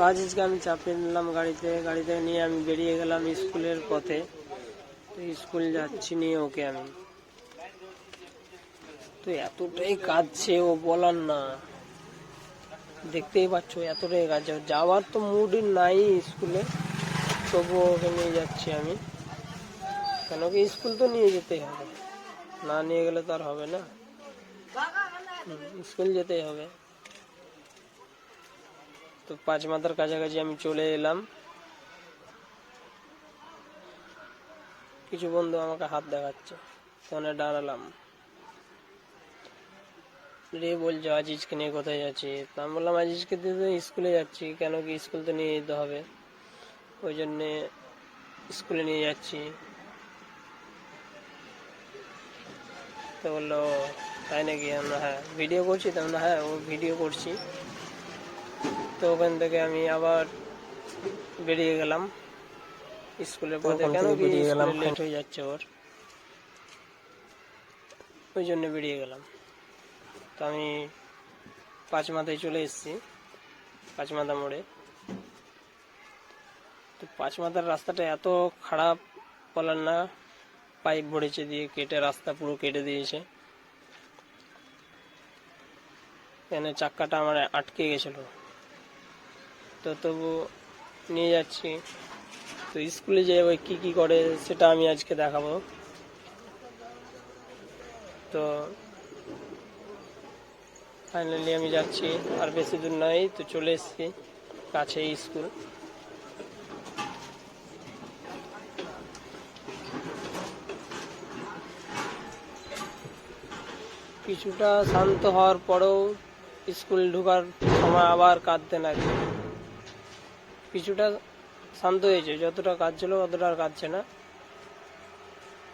আজিজকে আমি চাপিয়ে নিলাম গাড়িতে নিয়ে আমি বেরিয়ে গেলাম স্কুলের পথে। তো স্কুল যাচ্ছি নিয়ে ওকে আমি, তো এতটাই কাঁদছে ও বলার না, দেখতেই পাচ্ছ এতটাই কাঁদছে। যাওয়ার তো মুড নাই স্কুলে, তবুও ওকে নিয়ে যাচ্ছি আমি, কেন কি স্কুল তো নিয়ে যেতেই হবে, না নিয়ে গেলে তো আর হবে না, স্কুল যেতেই হবে। তো 5 মাথার কাছাকাছি আমি চলে এলাম। কিছু বন্ধু আমাকে হাত দেখাচ্ছে, তখন দাঁড়ালাম। রে বলছে আজিজকে নিয়ে কোথায় যাচ্ছি? তো আমি বললাম আজিজকে দিয়ে তো স্কুলে যাচ্ছি, কেন কি স্কুল তো নিয়ে যেতে হবে, ওই জন্যে স্কুলে নিয়ে যাচ্ছি। তো বললো তাই নাকি? আমরা হ্যাঁ ভিডিও করছি। তো আমরা হ্যাঁ ও ভিডিও করছি। তো ওখান থেকে আমি আবার বেরিয়ে গেলাম স্কুলের পথে, কেন কি স্কুলে লেট হয়ে যাচ্ছে ওর, ওই জন্য বেরিয়ে গেলাম। তো আমি 5 মাথায় চলে এসেছি, 5 মাথা মোড়ে। তো 5 মাথার রাস্তাটা এত খারাপ বলার না, পাইপ ভরেছে দিয়ে কেটে রাস্তা পুরো কেটে দিয়েছে। এখানে চাক্কাটা আমার আটকে গেছিল, তো তবু নিয়ে যাচ্ছি। তো স্কুলে যে ওই কী করে সেটা আমি আজকে দেখাবো। তো ফাইনালি আমি যাচ্ছি, আর বেশি দূর নয়, তো চলে এসেছি কাছেই স্কুল। কিছুটা শান্ত হওয়ার পরেও স্কুল ঢোকার সময় আবার কাঁদতে লাগে। কিছুটা শান্ত হয়েছে, যতটা কাঁদছিল অতটা আর কাঁদছে না।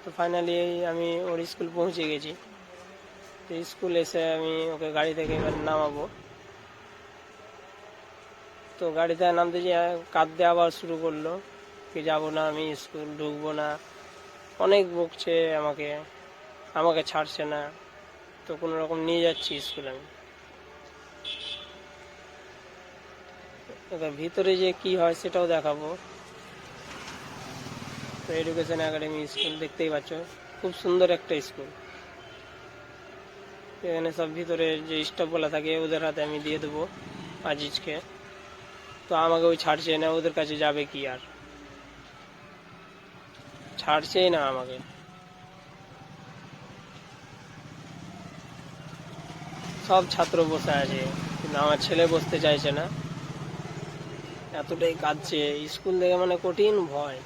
তো ফাইনালি আমি ওর স্কুল পৌঁছে গেছি। তো স্কুল এসে আমি ওকে গাড়ি থেকে এবার নামাবো। তো গাড়িতে নামতে যে কাঁদতে আবার শুরু করলো, কি যাবো না, আমি স্কুল ঢুকবো না, অনেক বকছে আমাকে ছাড়ছে না। তো কোনো রকম নিয়ে যাচ্ছি স্কুল আমি। এবার ভিতরে যে কি হয় সেটাও দেখাবো। তো এডুকেশন একাডেমি স্কুল দেখতেই পাচ্ছ, খুব সুন্দর একটা স্কুল। এখানে সব ভিতরে যে স্টাফ বলা থাকে ওদের হাতে আমি দিয়ে দেবো আজিজকে। তো আমাকে ওই ছাড়ছে না, ওদের কাছে যাবে কি আর, ছাড়ছেই না আমাকে। সব ছাত্র বসে আছে, কিন্তু আমার ছেলে বসতে চাইছে না, এতটাই কাঁদছে। স্কুল থেকে মানে কঠিন ভয়।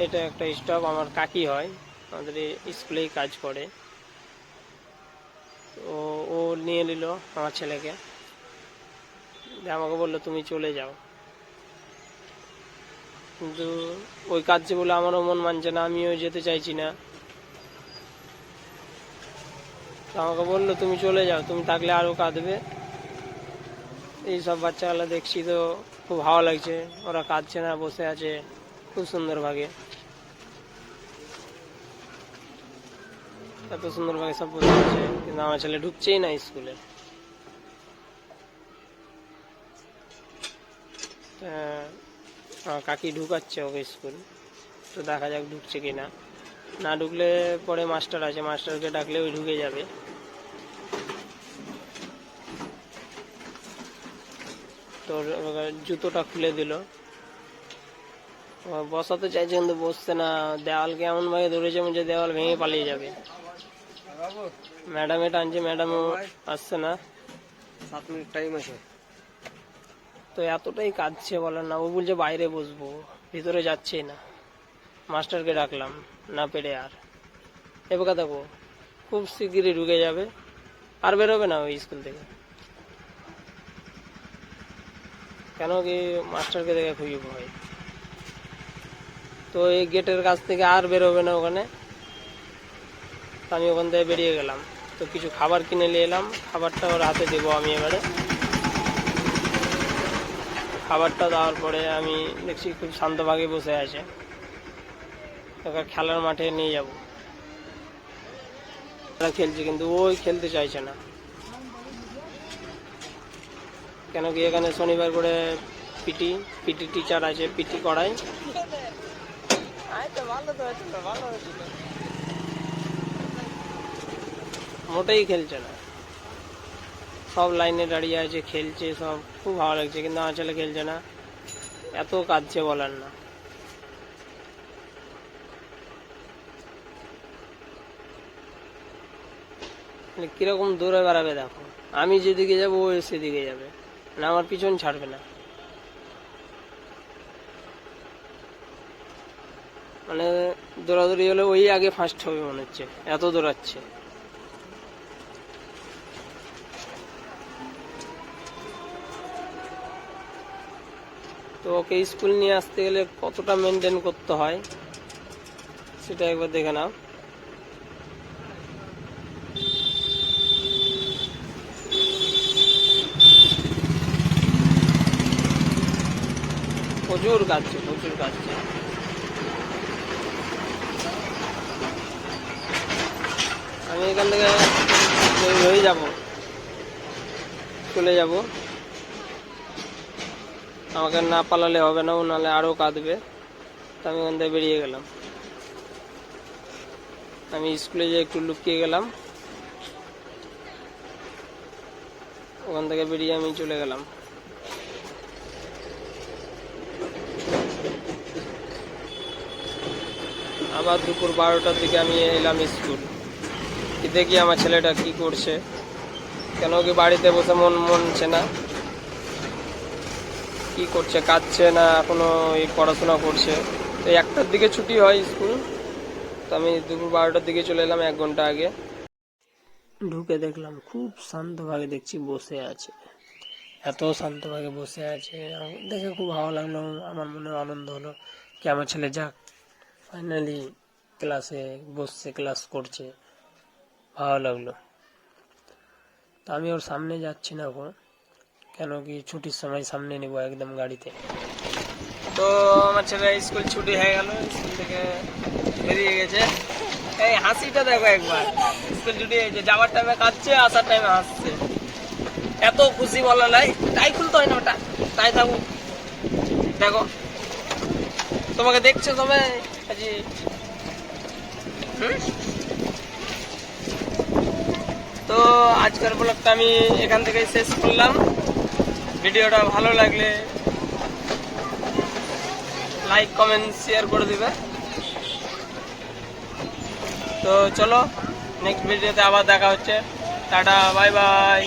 এটা একটা স্টাফ, আমার কাকি হয়, আমাদের স্কুলেই কাজ করে। তো ও নিয়ে নিল আমার ছেলেকে, আমাকে বললো তুমি চলে যাও। কিন্তু ওই কাজে বলে আমারও মন মানছে না, আমিও যেতে চাইছি না। তো আমাকে বললো তুমি চলে যাও, তুমি থাকলে আরও কাঁদবে। এইসব বাচ্চাগুলো দেখছি তো খুব ভালো লাগছে, ওরা কাঁদছে না, বসে আছে খুব সুন্দরভাবে, এত সুন্দরভাবে সব বসে আছে। কিন্তু আমার ছেলে ঢুকছেই না স্কুলে। আমার কাকি ঢুকাচ্ছে ওকে স্কুল, তো দেখা যাক ঢুকছে কিনা। না ঢুকলে পরে মাস্টার আছে, মাস্টারকে ডাকলে ওই ঢুকে যাবে। তো জুতোটা খুলে দিল, বসাতে চাইছে কিন্তু বসছে না, দেওয়ালকে এমন ভাবে ধরেছে যে দেওয়াল ভেঙে পালিয়ে যাবে। ম্যাডামে টানছে, ম্যাডামও আসছে না, 7 মিনিট টাইম আছে। তো এতটাই কাঁদছে বলার না, ও বলছে বাইরে বসবো, ভিতরে যাচ্ছে না। মাস্টারকে ডাকলাম, না পেরে আর। এবার দেখো খুব শিগগিরই ঢুকে যাবে, আর বেরোবে না ওই স্কুল থেকে, কেন কি মাস্টারকে দেখে খুবই ভয়। তো এই গেটের কাছ থেকে আর বেরোবে না ওখানে। আমি ওখান থেকে বেরিয়ে গেলাম। তো কিছু খাবার কিনে নিয়ে এলাম, খাবারটা ওর হাতে দেবো আমি এবারে। খাবারটা দেওয়ার পরে আমি দেখছি খুব শান্তভাবে বসে আছে, ওকে খেলার মাঠে নিয়ে যাব। খেলছে কিন্তু ওই খেলতে চাইছে না। কেন কি এখানে শনিবার করে পিটি টিচার আছে, পিটি করায়। মোটেই খেলছে না, সব লাইনে দাঁড়িয়ে আছে, খেলছে সব, খুব ভালো লাগছে। কিন্তু আমার ছেলে খেলছে না, এত কাঁদছে বলার না। কিরকম দৌড়ে বেড়াবে দেখো, আমি যেদিকে যাবো ও সেদিকে যাবে, না আমার পিছন ছাড়বে না। মানে দৌড়াদৌড়ি হলে ওই আগে ফার্স্ট হবে মনে হচ্ছে, এত দৌড়াচ্ছে। তো ওকে স্কুল নিয়ে আসতে গেলে কতটা মেনটেন করতে হয় সেটা একবার দেখে নাও। প্রচুর কাঁদছে, প্রচুর কাঁদছে। আমি এখান থেকে হয়ে যাব, চলে যাব, আমাকে না পালালে হবে না, ও নাহলে আরও কাঁদবে। তো আমি ওখান থেকে বেরিয়ে গেলাম, আমি স্কুলে যেয়ে একটু লুকিয়ে গেলাম, ওখান থেকে বেরিয়ে আমি চলে গেলাম। আবার দুপুর 12টার দিকে আমি এলাম স্কুল, কি দেখি আমার ছেলেটা কি করছে। কেন কি বাড়িতে বসে মন মনছে না, কি করছে, কাঁদছে না এখনো, এই পড়াশোনা করছে। তো 1টার দিকে ছুটি হয় স্কুল, তো আমি দুপুর 12টার দিকে চলে এলাম, 1 ঘন্টা আগে। ঢুকে দেখলাম খুব শান্তভাবে দেখছি বসে আছে, এত শান্তভাবে বসে আছে, দেখে খুব ভালো লাগলো। আমার মনে আনন্দ হলো কি আমার ছেলে যাক, ফাইনালি ক্লাসে বসছে, ক্লাস করছে, ভালো লাগলো। তো আমি ওর সামনে যাচ্ছি না এখন, কেন কি ছুটির সময় সামনে নেবো একদম গাড়িতে। তো আমার ছেলে স্কুল ছুটি হয়ে গেল, স্কুল থেকে বেরিয়ে গেছে। এই হাসিটা দেখো একবার, স্কুল ছুটি হয়েছে, যাওয়ার টাইমে কাঁদছে, আসার টাইমে হাসছে, এত খুশি বলা নাই। তাই খুলতে হয় না ওটা, তাই থাকুক। দেখো তোমাকে দেখছে সবাই আজি। তো আজকের ব্লগটা আমি এখান থেকেই শেষ করলাম। ভিডিওটা ভালো লাগলে লাইক কমেন্ট শেয়ার করে দিবে। তো চলো নেক্সট ভিডিওতে আবার দেখা হচ্ছে, টাটা বাই বাই।